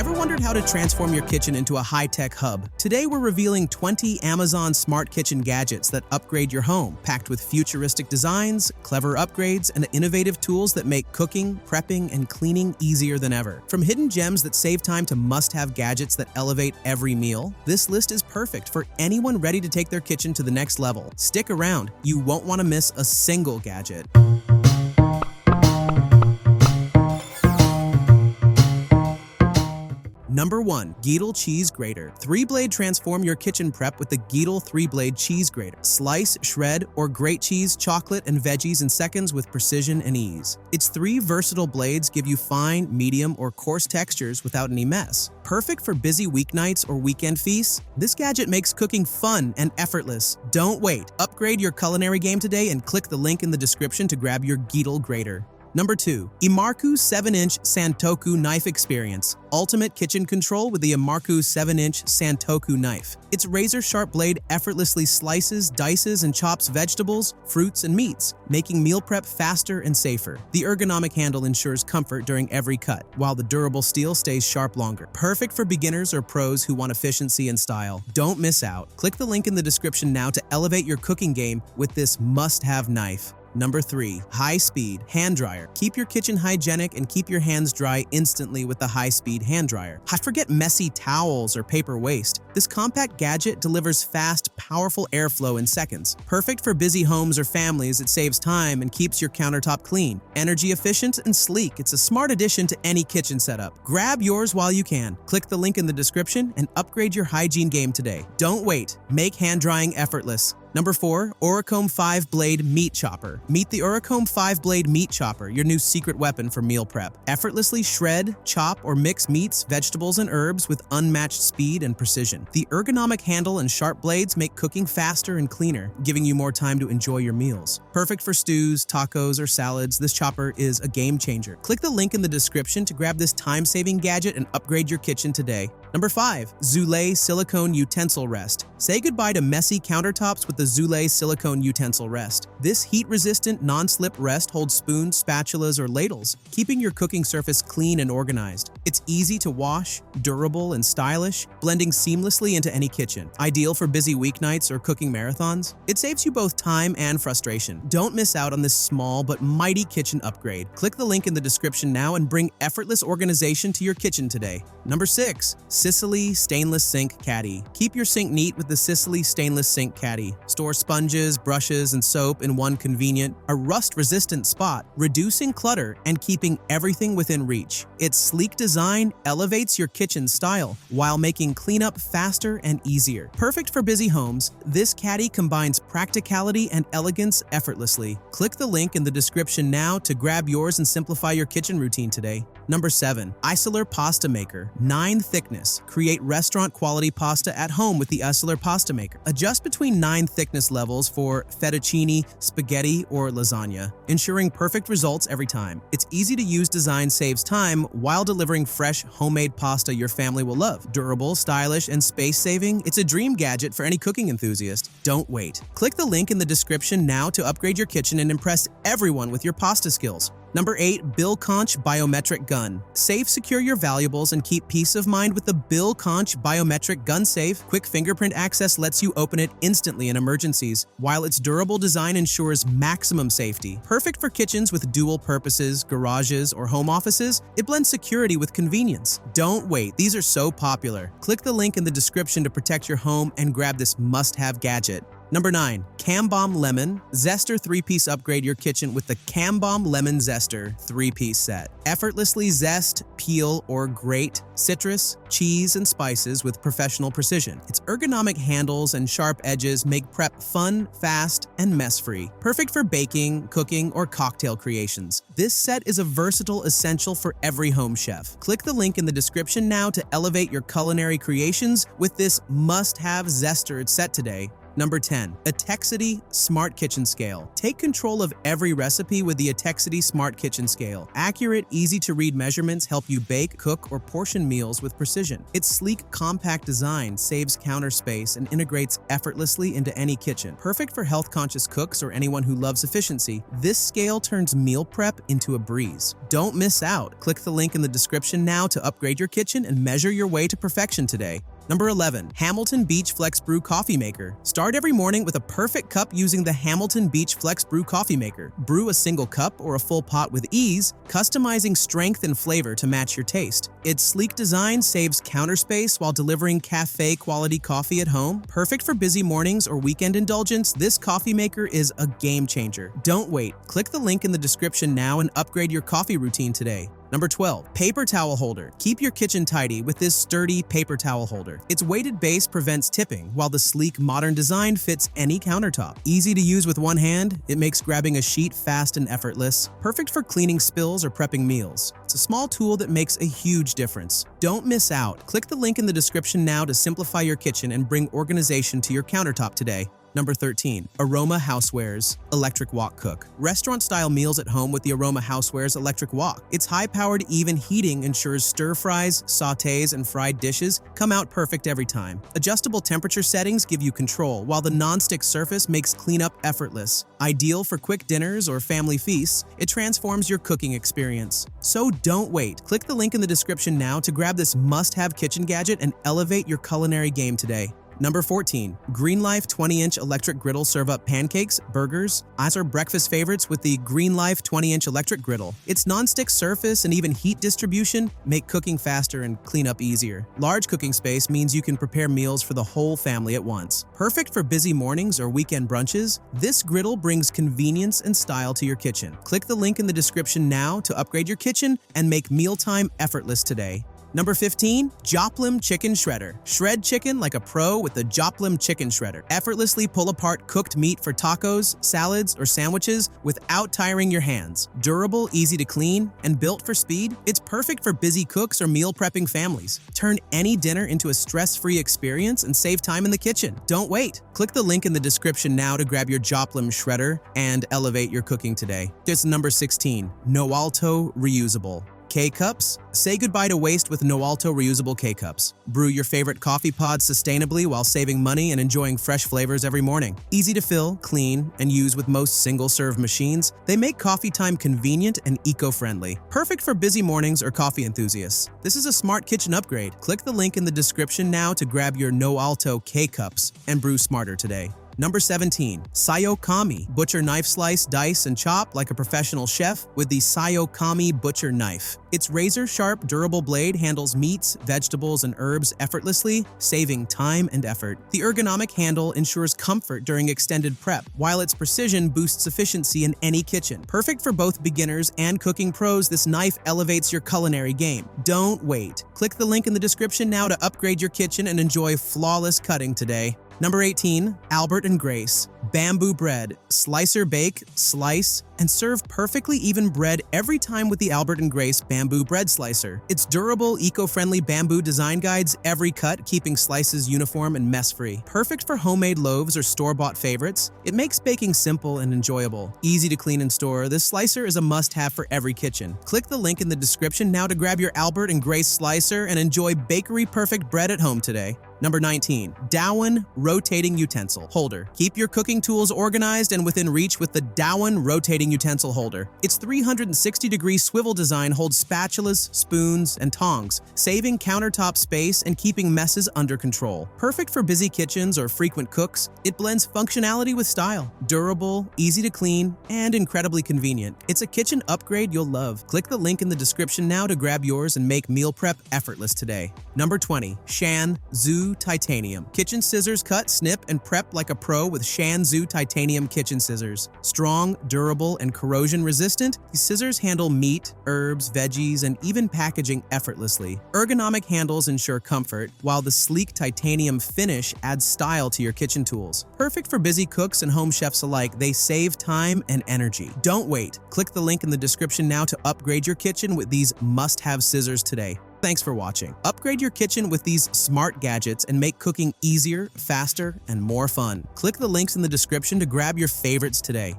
Ever wondered how to transform your kitchen into a high-tech hub? Today we're revealing 20 Amazon smart kitchen gadgets that upgrade your home, packed with futuristic designs, clever upgrades, and innovative tools that make cooking, prepping, and cleaning easier than ever. From hidden gems that save time to must-have gadgets that elevate every meal, this list is perfect for anyone ready to take their kitchen to the next level. Stick around, you won't want to miss a single gadget. Number 1. Geedel Cheese Grater. 3-blade transform your kitchen prep with the Geedel 3-blade cheese grater. Slice, shred, or grate cheese, chocolate, and veggies in seconds with precision and ease. Its 3 versatile blades give you fine, medium, or coarse textures without any mess. Perfect for busy weeknights or weekend feasts, this gadget makes cooking fun and effortless. Don't wait. Upgrade your culinary game today and click the link in the description to grab your Geedel grater. Number 2. Imarku 7-inch Santoku Knife Experience. Ultimate kitchen control with the Imarku 7-inch Santoku Knife. Its razor-sharp blade effortlessly slices, dices, and chops vegetables, fruits, and meats, making meal prep faster and safer. The ergonomic handle ensures comfort during every cut, while the durable steel stays sharp longer. Perfect for beginners or pros who want efficiency and style. Don't miss out. Click the link in the description now to elevate your cooking game with this must-have knife. Number 3. High-speed hand dryer. Keep your kitchen hygienic and keep your hands dry instantly with the high-speed hand dryer. Forget messy towels or paper waste. This compact gadget delivers fast, powerful airflow in seconds. Perfect for busy homes or families, it saves time and keeps your countertop clean. Energy efficient and sleek, it's a smart addition to any kitchen setup. Grab yours while you can. Click the link in the description and upgrade your hygiene game today. Don't wait. Make hand drying effortless. Number 4. Ourokhome 5-blade meat chopper. Meet the Ourokhome 5-blade meat chopper, your new secret weapon for meal prep. Effortlessly shred, chop, or mix meats, vegetables, and herbs with unmatched speed and precision. The ergonomic handle and sharp blades make cooking faster and cleaner, giving you more time to enjoy your meals. Perfect for stews, tacos, or salads, this chopper is a game changer. Click the link in the description to grab this time-saving gadget and upgrade your kitchen today. Number 5. Zulay Silicone Utensil Rest. Say goodbye to messy countertops with the Zulay Silicone Utensil Rest. This heat-resistant, non-slip rest holds spoons, spatulas, or ladles, keeping your cooking surface clean and organized. It's easy to wash, durable, and stylish, blending seamlessly into any kitchen. Ideal for busy weeknights or cooking marathons, it saves you both time and frustration. Don't miss out on this small but mighty kitchen upgrade. Click the link in the description now and bring effortless organization to your kitchen today. Number 6. Cisily Stainless Sink Caddy. Keep your sink neat with the Cisily Stainless Sink Caddy. Store sponges, brushes, and soap in one convenient, rust-resistant spot, reducing clutter and keeping everything within reach. Its sleek design elevates your kitchen style while making cleanup faster and easier. Perfect for busy homes, this caddy combines practicality and elegance effortlessly. Click the link in the description now to grab yours and simplify your kitchen routine today. Number 7. Isiler Pasta Maker. 9 thickness. Create restaurant-quality pasta at home with the Isiler Pasta Maker. Adjust between 9 thickness levels for fettuccine, spaghetti, or lasagna, ensuring perfect results every time. Its easy-to-use design saves time while delivering fresh, homemade pasta your family will love. Durable, stylish, and space-saving, it's a dream gadget for any cooking enthusiast. Don't wait. Click the link in the description now to upgrade your kitchen and impress everyone with your pasta skills. Number 8. BILLCONCH Biometric Gun. Safe, secure your valuables and keep peace of mind with the BILLCONCH Biometric Gun Safe. Quick fingerprint access lets you open it instantly in emergencies, while its durable design ensures maximum safety. Perfect for kitchens with dual purposes, garages, or home offices, it blends security with convenience. Don't wait, these are so popular. Click the link in the description to protect your home and grab this must-have gadget. Number 9. Cambom Lemon Zester 3-piece. Upgrade your kitchen with the Cambom Lemon Zester 3-piece set. Effortlessly zest, peel, or grate citrus, cheese, and spices with professional precision. Its ergonomic handles and sharp edges make prep fun, fast, and mess-free. Perfect for baking, cooking, or cocktail creations. This set is a versatile essential for every home chef. Click the link in the description now to elevate your culinary creations with this must-have Zester set today. Number 10. Etekcity Smart Kitchen Scale. Take control of every recipe with the Etekcity Smart Kitchen Scale. Accurate, easy-to-read measurements help you bake, cook, or portion meals with precision. Its sleek, compact design saves counter space and integrates effortlessly into any kitchen. Perfect for health-conscious cooks or anyone who loves efficiency, this scale turns meal prep into a breeze. Don't miss out. Click the link in the description now to upgrade your kitchen and measure your way to perfection today. Number 11. Hamilton Beach FlexBrew Coffee Maker. Start every morning with a perfect cup using the Hamilton Beach FlexBrew Coffee Maker. Brew a single cup or a full pot with ease, customizing strength and flavor to match your taste. Its sleek design saves counter space while delivering cafe-quality coffee at home. Perfect for busy mornings or weekend indulgence, this coffee maker is a game changer. Don't wait. Click the link in the description now and upgrade your coffee routine today. Number 12. Paper Towel Holder. Keep your kitchen tidy with this sturdy paper towel holder. Its weighted base prevents tipping, while the sleek, modern design fits any countertop. Easy to use with one hand, it makes grabbing a sheet fast and effortless. Perfect for cleaning spills or prepping meals. It's a small tool that makes a huge difference. Don't miss out. Click the link in the description now to simplify your kitchen and bring organization to your countertop today. Number 13. Aroma Housewares Electric Wok Cook. Restaurant-style meals at home with the Aroma Housewares Electric Wok. Its high-powered, even heating ensures stir-fries, sautés, and fried dishes come out perfect every time. Adjustable temperature settings give you control, while the non-stick surface makes cleanup effortless. Ideal for quick dinners or family feasts, it transforms your cooking experience. So don't wait. Click the link in the description now to grab this must-have kitchen gadget and elevate your culinary game today. Number 14. GreenLife 20-inch electric griddle. Serve up pancakes, burgers. Eyes are breakfast favorites with the GreenLife 20-inch electric griddle. Its non-stick surface and even heat distribution make cooking faster and cleanup easier. Large cooking space means you can prepare meals for the whole family at once. Perfect for busy mornings or weekend brunches, this griddle brings convenience and style to your kitchen. Click the link in the description now to upgrade your kitchen and make mealtime effortless today. Number 15. Jopplim Chicken Shredder. Shred chicken like a pro with the Jopplim Chicken Shredder. Effortlessly pull apart cooked meat for tacos, salads, or sandwiches without tiring your hands. Durable, easy to clean, and built for speed, it's perfect for busy cooks or meal prepping families. Turn any dinner into a stress-free experience and save time in the kitchen. Don't wait. Click the link in the description now to grab your Jopplim Shredder and elevate your cooking today. Here's number 16. Noalto Reusable K-Cups. Say goodbye to waste with Noalto Reusable K-Cups. Brew your favorite coffee pods sustainably while saving money and enjoying fresh flavors every morning. Easy to fill, clean, and use with most single-serve machines, they make coffee time convenient and eco-friendly. Perfect for busy mornings or coffee enthusiasts. This is a smart kitchen upgrade. Click the link in the description now to grab your Noalto K-Cups and brew smarter today. Number 17. SYOKAMI Butcher Knife. Slice, dice, and chop like a professional chef with the SYOKAMI Butcher Knife. Its razor-sharp, durable blade handles meats, vegetables, and herbs effortlessly, saving time and effort. The ergonomic handle ensures comfort during extended prep, while its precision boosts efficiency in any kitchen. Perfect for both beginners and cooking pros, this knife elevates your culinary game. Don't wait. Click the link in the description now to upgrade your kitchen and enjoy flawless cutting today. Number 18. Albert&Grace Bamboo Bread. Slicer, bake, slice, and serve perfectly even bread every time with the Albert&Grace Bamboo Bread Slicer. Its durable, eco-friendly bamboo design guides every cut, keeping slices uniform and mess-free. Perfect for homemade loaves or store-bought favorites, it makes baking simple and enjoyable. Easy to clean and store, this slicer is a must-have for every kitchen. Click the link in the description now to grab your Albert&Grace slicer and enjoy bakery-perfect bread at home today. Number 19. DOWAN Rotating Utensil Holder. Keep your cooking tools organized and within reach with the DOWAN Rotating Utensil Holder. Its 360-degree swivel design holds spatulas, spoons, and tongs, saving countertop space and keeping messes under control. Perfect for busy kitchens or frequent cooks, it blends functionality with style. Durable, easy to clean, and incredibly convenient. It's a kitchen upgrade you'll love. Click the link in the description now to grab yours and make meal prep effortless today. Number 20. SHAN Zoo Titanium. Kitchen scissors cut, snip, and prep like a pro with SHAN Zoo Titanium kitchen scissors. Strong, durable, and corrosion-resistant, these scissors handle meat, herbs, veggies, and even packaging effortlessly. Ergonomic handles ensure comfort, while the sleek titanium finish adds style to your kitchen tools. Perfect for busy cooks and home chefs alike, they save time and energy. Don't wait. Click the link in the description now to upgrade your kitchen with these must-have scissors today. Thanks for watching. Upgrade your kitchen with these smart gadgets and make cooking easier, faster, and more fun. Click the links in the description to grab your favorites today.